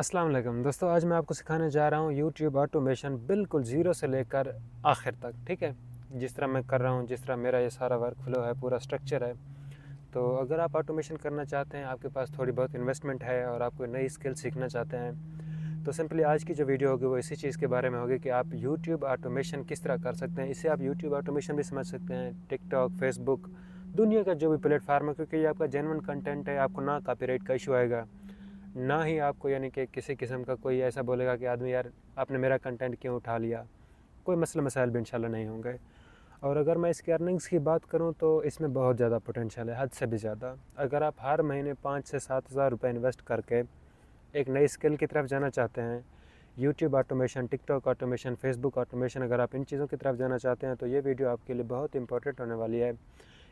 अस्सलाम वालेकुम दोस्तों, आज मैं आपको सिखाने जा रहा हूँ यूट्यूब ऑटोमेशन बिल्कुल ज़ीरो से लेकर आखिर तक। ठीक है, जिस तरह मैं कर रहा हूँ, जिस तरह मेरा ये सारा वर्क फ्लो है, पूरा स्ट्रक्चर है। तो अगर आप ऑटोमेशन करना चाहते हैं, आपके पास थोड़ी बहुत इन्वेस्टमेंट है और आप कोई नई स्किल सीखना चाहते हैं, तो सिंपली आज की जो वीडियो होगी वो इसी चीज़ के बारे में होगी कि आप यूट्यूब ऑटोमेशन किस तरह कर सकते हैं। इससे आप यूट्यूब ऑटोमेशन भी समझ सकते हैं, टिकटॉक, फेसबुक, दुनिया का जो भी प्लेटफार्म है, क्योंकि ये आपका जेन्युइन कंटेंट है। आपको ना कॉपीराइट का इशू आएगा, ना ही आपको यानी कि किसी किस्म का कोई ऐसा बोलेगा कि आदमी यार आपने मेरा कंटेंट क्यों उठा लिया। कोई मसला मसाइल भी इंशाल्लाह नहीं होंगे। और अगर मैं इसकी अर्निंग्स की बात करूं तो इसमें बहुत ज़्यादा पोटेंशियल है, हद से भी ज़्यादा। अगर आप हर महीने 5 से 7 हज़ार रुपये इन्वेस्ट करके एक नई स्किल की तरफ जाना चाहते हैं, YouTube automation, TikTok automation, Facebook automation, अगर आप इन चीज़ों की तरफ जाना चाहते हैं तो ये वीडियो आपके लिए बहुत इंपॉर्टेंट होने वाली है।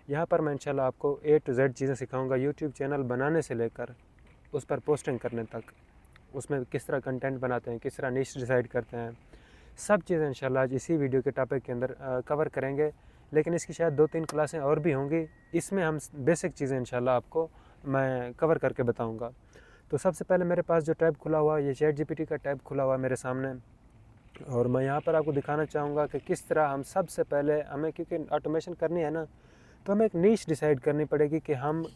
यहाँ पर मैं इंशाल्लाह आपको A to Z चीज़ें सिखाऊंगा, यूट्यूब चैनल बनाने से लेकर उस पर पोस्टिंग करने तक, उसमें किस तरह कंटेंट बनाते हैं, किस तरह नीश डिसाइड करते हैं, सब चीज़ें इंशाल्लाह आज इसी वीडियो के टॉपिक के अंदर कवर करेंगे। लेकिन इसकी शायद 2-3 क्लासें और भी होंगी। इसमें हम बेसिक चीज़ें इंशाल्लाह आपको मैं कवर करके बताऊंगा। तो सबसे पहले मेरे पास जो टैब खुला हुआ है, ये चैट जीपीटी का टैब खुला हुआ है मेरे सामने, और मैं यहाँ पर आपको दिखाना चाहूँगा कि किस तरह हम सबसे पहले हमें, क्योंकि ऑटोमेशन करनी है ना, तो हमें एक नीश डिसाइड करनी पड़ेगी कि हम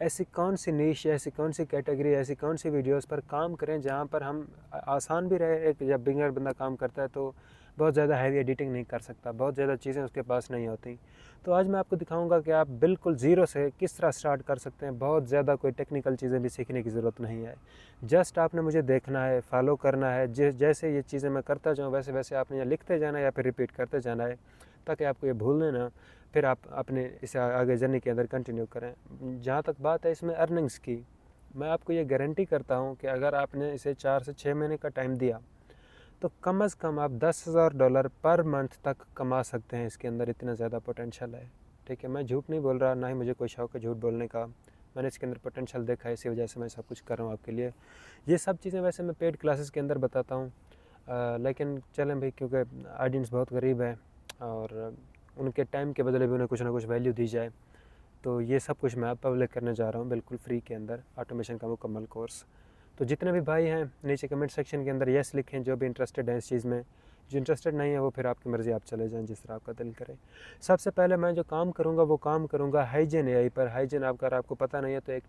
ऐसी कौन सी नीश, ऐसी कौन सी कैटेगरी, ऐसी कौन सी वीडियोस पर काम करें जहाँ पर हम आसान भी रहे। एक जब बिगिनर बंदा काम करता है तो बहुत ज़्यादा हैवी एडिटिंग नहीं कर सकता, बहुत ज़्यादा चीज़ें उसके पास नहीं होती। तो आज मैं आपको दिखाऊंगा कि आप बिल्कुल ज़ीरो से किस तरह स्टार्ट कर सकते हैं। बहुत ज़्यादा कोई टेक्निकल चीज़ें भी सीखने की ज़रूरत नहीं है, जस्ट आपने मुझे देखना है, फॉलो करना है। जैसे ये चीज़ें मैं करता जाऊँ वैसे वैसे आपने या लिखते जाना है या फिर रिपीट करते जाना है, ताकि आपको ये भूलने ना, फिर आप अपने इसे आगे जर्नी के अंदर कंटिन्यू करें। जहाँ तक बात है इसमें अर्निंग्स की, मैं आपको ये गारंटी करता हूँ कि अगर आपने इसे 4 से 6 महीने का टाइम दिया तो कम अज़ कम आप $10,000 पर मंथ तक कमा सकते हैं। इसके अंदर इतना ज़्यादा पोटेंशियल है। ठीक है, मैं झूठ नहीं बोल रहा, ना ही मुझे कोई शौक है झूठ बोलने का। मैंने इसके अंदर पोटेंशियल देखा है, इसी वजह से मैं सब कुछ कर रहा हूँ आपके लिए। ये सब चीज़ें वैसे मैं पेड क्लासेस के अंदर बताता हूँ, लेकिन चलें भाई, क्योंकि ऑडियंस बहुत गरीब है और उनके टाइम के बदले भी उन्हें कुछ ना कुछ वैल्यू दी जाए, तो ये सब कुछ मैं पब्लिक करने जा रहा हूँ बिल्कुल फ्री के अंदर, ऑटोमेशन का मुकम्मल कोर्स। तो जितने भी भाई हैं नीचे कमेंट सेक्शन के अंदर यस लिखें, जो भी इंटरेस्टेड हैं इस चीज़ में। जो इंटरेस्टेड नहीं है वो फिर आपकी मर्ज़ी, आप चले जाएं जिस तरह आपका दिल करे। सबसे पहले मैं जो काम करूँगा वो काम करूँगा हाइजन एआई पर। हाइजन अगर आपको पता नहीं है तो एक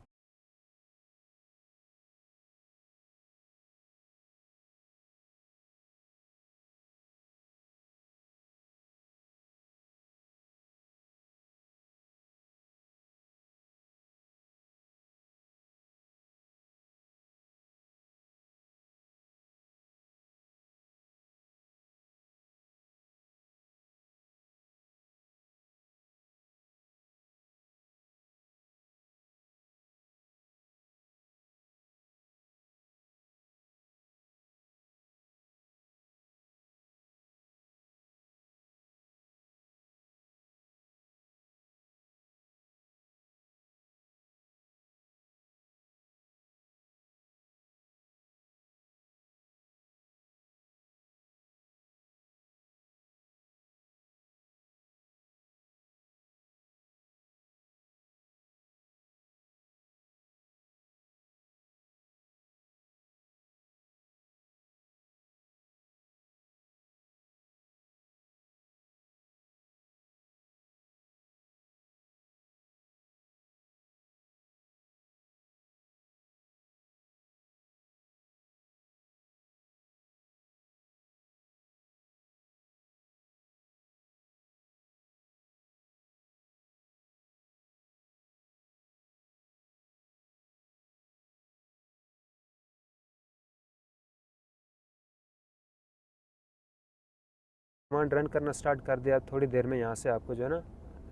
कमांड रन करना स्टार्ट कर दिया, थोड़ी देर में यहाँ से आपको जो है ना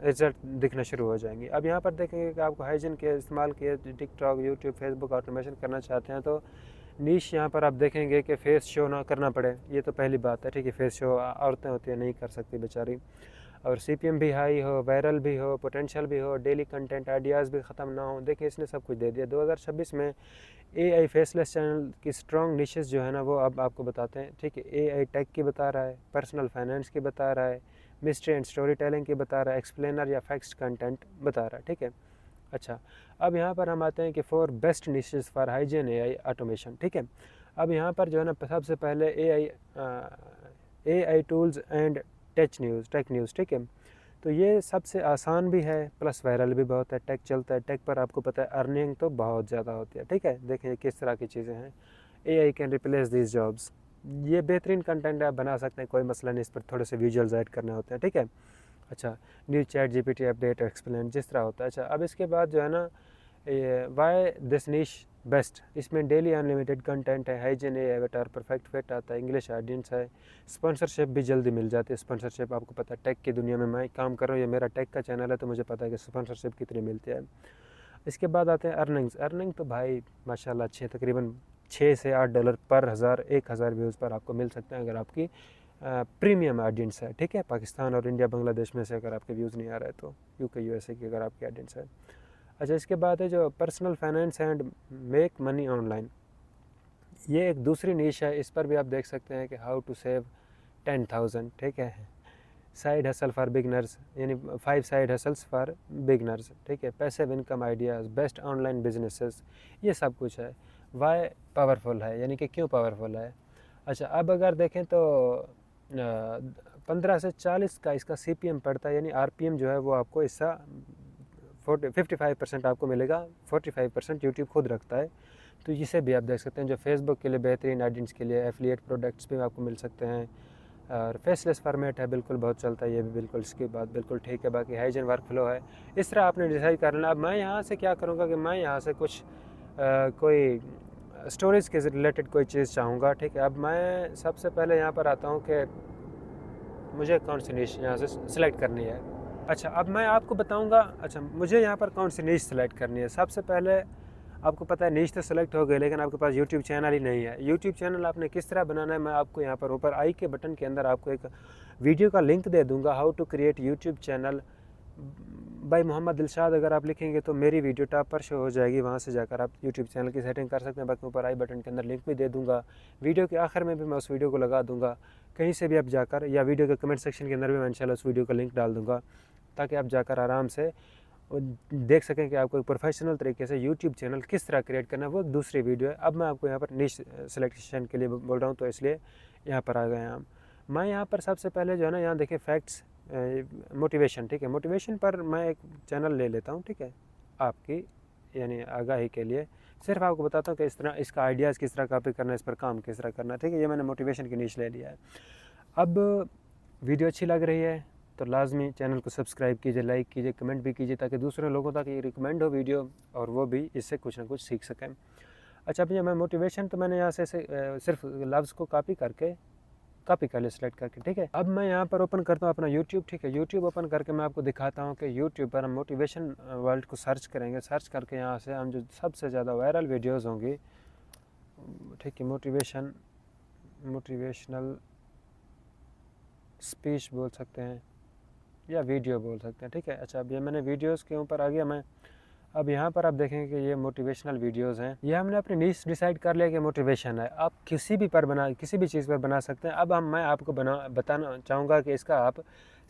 रिजल्ट दिखना शुरू हो जाएंगे। अब यहाँ पर देखेंगे कि आपको हाइजन के इस्तेमाल किए टिकटॉक, यूट्यूब, फेसबुक ऑटोमेशन करना चाहते हैं तो नीश यहाँ पर आप देखेंगे कि फेस शो ना करना पड़े। ये तो पहली बात है, ठीक है। फेस शो औरतें होती हैं, नहीं कर सकती बेचारी। और सीपीएम भी हाई हो, वायरल भी हो, पोटेंशियल भी हो, डेली कंटेंट आइडियाज़ भी ख़त्म ना हो। देखिए इसने सब कुछ दे दिया। 2026 में एआई फेसलेस चैनल की स्ट्रॉन्ग निशेस जो है ना वो अब आपको बताते हैं, ठीक है। एआई टेक की बता रहा है, पर्सनल फाइनेंस की बता रहा है, मिस्ट्री एंड स्टोरी टेलिंग की बता रहा है, एक्सप्लेनर या फैक्ट्स कंटेंट बता रहा है, ठीक है। अच्छा, अब यहाँ पर हम आते हैं कि 4 best niches for hygiene AI automation, ठीक है। अब यहाँ पर जो है ना सबसे पहले AI tools and tech news, ठीक है। तो ये सबसे आसान भी है प्लस वायरल भी बहुत है। टेक चलता है, टेक पर आपको पता है अर्निंग तो बहुत ज़्यादा होती है, ठीक है। देखिए किस तरह की चीज़ें हैं। AI can replace this jobs, ये बेहतरीन कंटेंट आप बना सकते हैं, कोई मसला नहीं, इस पर थोड़े से विजुअल्स ऐड करने होते हैं, ठीक है। अच्छा, new chat GPT update explain जिस तरह होता है। अच्छा, अब इसके बाद जो है ना वाई दिस निश बेस्ट, इसमें डेली अनलिमिटेड कंटेंट है, हाइजीन है, एवेटार परफेक्ट फिट आता है, इंग्लिश ऑडियंस है, स्पॉन्सरशिप भी जल्दी मिल जाती है। स्पॉन्सरशिप आपको पता है टेक की दुनिया में मैं काम कर रहा हूँ, ये मेरा टेक का चैनल है, तो मुझे पता है कि स्पॉन्सरशिप कितनी मिलती है। इसके बाद आते हैं अर्निंग तो भाई माशाल्लाह अच्छे, तकरीबन $6 से $8 पर 1000 व्यूज़ पर आपको मिल सकते हैं अगर आपकी प्रीमियम ऑडियंस है, ठीक है। पाकिस्तान और इंडिया बांग्लादेश में से अगर आपके व्यूज़ नहीं आ रहा है तो UK USA की अगर आपकी ऑडियंस है। अच्छा, इसके बाद है जो personal finance and make money online, ये एक दूसरी नीश है। इस पर भी आप देख सकते हैं कि हाउ टू सेव 10,000, ठीक है। साइड हसल फॉर बिगनर्स, यानी 5 साइड हसल्स फॉर बिगनर्स, ठीक है। Passive income ideas, best online businesses, ये सब कुछ है। वाई पावरफुल है, यानी कि क्यों पावरफुल है। अच्छा, अब अगर देखें तो 15 से 40 का इसका CPM पड़ता है, यानी RPM जो है वो आपको इसका 55% आपको मिलेगा, 45% यूट्यूब खुद रखता है। तो इसे भी आप देख सकते हैं, जो फेसबुक के लिए बेहतरीन ऑडियंस के लिए एफिलिएट प्रोडक्ट्स भी आपको मिल सकते हैं। और फेसलेस फॉर्मेट है, बिल्कुल बहुत चलता है ये भी, बिल्कुल इसकी बात बिल्कुल ठीक है। बाकी हाइजीन वर्क फ्लो है, इस तरह आपने डिसाइड कर लेना। अब मैं यहाँ से क्या करूँगा कि मैं यहाँ से कुछ कोई स्टोरेज के रिलेटेड कोई चीज़ चाहूँगा, ठीक है। अब मैं सबसे पहले यहाँ पर आता हूँ कि मुझे कौन सी नीश यहाँ से सिलेक्ट करनी है। अच्छा, अब मैं आपको बताऊँगा, अच्छा मुझे यहाँ पर कौन सी नीश सेलेक्ट करनी है। सबसे पहले आपको पता है नीश तो सेलेक्ट हो गई, लेकिन आपके पास यूट्यूब चैनल ही नहीं है। यूट्यूब चैनल आपने किस तरह बनाना है, मैं आपको यहाँ पर ऊपर आई के बटन के अंदर आपको एक वीडियो का लिंक दे दूँगा, how to create YouTube channel by Mohammad Dilshad. अगर आप लिखेंगे तो मेरी वीडियो टॉप पर शो हो जाएगी, वहाँ से जाकर आप यूट्यूब चैनल की सेटिंग कर सकते हैं। बाकी ऊपर आई बटन के अंदर लिंक भी दे दूँगा, वीडियो के आखिर में भी मैं उस वीडियो को लगा दूँगा, कहीं से भी आप जाकर, या वीडियो के कमेंट सेक्शन के अंदर भी मैं इंशाल्लाह उस वीडियो का लिंक डाल दूँगा, ताकि आप जाकर आराम से देख सकें कि आपको एक प्रोफेशनल तरीके से यूट्यूब चैनल किस तरह क्रिएट करना है। वो एक दूसरी वीडियो है। अब मैं आपको यहाँ पर निश सिलेक्शन के लिए बोल रहा हूँ, तो इसलिए यहाँ पर आ गए हैं हम। मैं यहाँ पर सबसे पहले जो है ना, यहाँ देखिए फैक्ट्स मोटिवेशन, ठीक है। मोटिवेशन पर मैं एक चैनल ले लेता हूँ, ठीक है, आपकी यानी आगाही के लिए। सिर्फ आपको बताता हूँ कि इस तरह इसका आइडियाज़ किस तरह कॉपी करना है, इस पर काम किस तरह करना है, ठीक है। ये मैंने मोटिवेशन की नीश ले लिया है। अब वीडियो अच्छी लग रही है तो लाजमी चैनल को सब्सक्राइब कीजिए, लाइक कीजिए, कमेंट भी कीजिए, ताकि दूसरे लोगों तक ये रिकमेंड हो वीडियो और वो भी इससे कुछ ना कुछ सीख सकें। अच्छा भैया, मैं मोटिवेशन तो मैंने यहाँ से सिर्फ लफ्ज़ को कॉपी कर लिया सेलेक्ट करके, ठीक है। अब मैं यहाँ पर ओपन करता हूँ अपना यूट्यूब, ठीक है। यूट्यूब ओपन करके मैं आपको दिखाता हूँ कि यूट्यूब पर हम मोटिवेशन वर्ल्ड को सर्च करेंगे। सर्च करके यहाँ से हम जो सबसे ज़्यादा वायरल वीडियोज़ होंगी, ठीक है, मोटिवेशनल स्पीच बोल सकते हैं या वीडियो बोल सकते हैं, ठीक है। अच्छा, अब ये मैंने वीडियोज़ के ऊपर आ गया मैं। अब यहाँ पर आप देखेंगे कि ये मोटिवेशनल वीडियोज़ हैं। ये हमने अपनी नीश डिसाइड कर लिया कि मोटिवेशन है। आप किसी भी चीज़ पर बना सकते हैं। अब मैं आपको बताना चाहूँगा कि इसका आप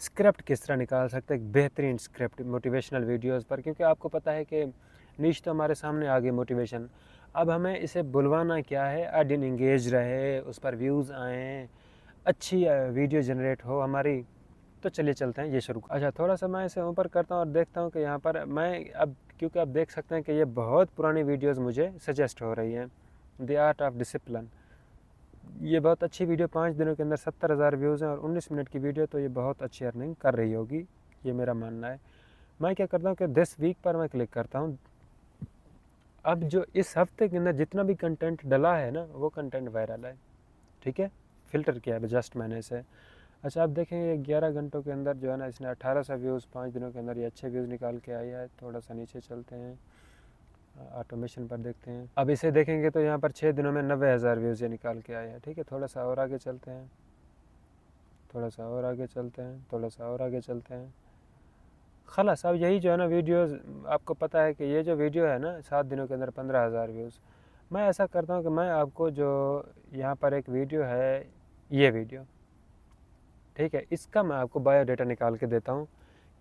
स्क्रिप्ट किस तरह निकाल सकते हैं, एक बेहतरीन स्क्रिप्ट मोटिवेशनल वीडियोज़ पर, क्योंकि आपको पता है कि नीश तो हमारे सामने आ गई मोटिवेशन। अब हमें इसे बुलवाना क्या है, ऑडियंस इंगेज रहे, उस पर व्यूज़ आएँ, अच्छी वीडियो जनरेट हो हमारी। तो चलिए चलते हैं, ये शुरू। अच्छा, थोड़ा सा मैं इसे ऊपर करता हूँ और देखता हूँ कि यहाँ पर मैं अब, क्योंकि आप देख सकते हैं कि ये बहुत पुरानी वीडियोस मुझे सजेस्ट हो रही हैं। द आर्ट ऑफ डिसिप्लिन, ये बहुत अच्छी वीडियो, 5 दिनों के अंदर 70,000 व्यूज़ हैं और 19 मिनट की वीडियो, तो ये बहुत अच्छी अर्निंग कर रही होगी, ये मेरा मानना है। मैं क्या करता हूँ कि दिस वीक पर मैं क्लिक करता हूँ। अब जो इस हफ्ते के अंदर जितना भी कंटेंट डला है ना, वो कंटेंट वायरल है, ठीक है। फ़िल्टर किया है जस्ट मैंने इसे। अच्छा, आप देखेंगे 11 घंटों के अंदर जो है ना, इसने 1800 व्यूज़ 5 दिनों के अंदर ये अच्छे व्यूज़ निकाल के आया है। थोड़ा सा नीचे चलते हैं, ऑटोमेशन पर देखते हैं। अब इसे देखेंगे तो यहाँ पर 6 दिनों में 90,000 व्यूज़ ये निकाल के आया है, ठीक है। थोड़ा सा और आगे चलते हैं, थोड़ा सा और आगे चलते हैं, थोड़ा सा और आगे चलते हैं। खलास, अब यही जो है ना वीडियोज़, आपको पता है कि ये जो वीडियो है ना 7 दिनों के अंदर 15,000 व्यूज़। मैं ऐसा करता हूँ कि मैं आपको जो यहाँ पर एक वीडियो है, ये वीडियो, ठीक है, इसका मैं आपको बायोडाटा निकाल के देता हूँ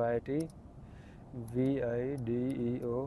YT VIDEO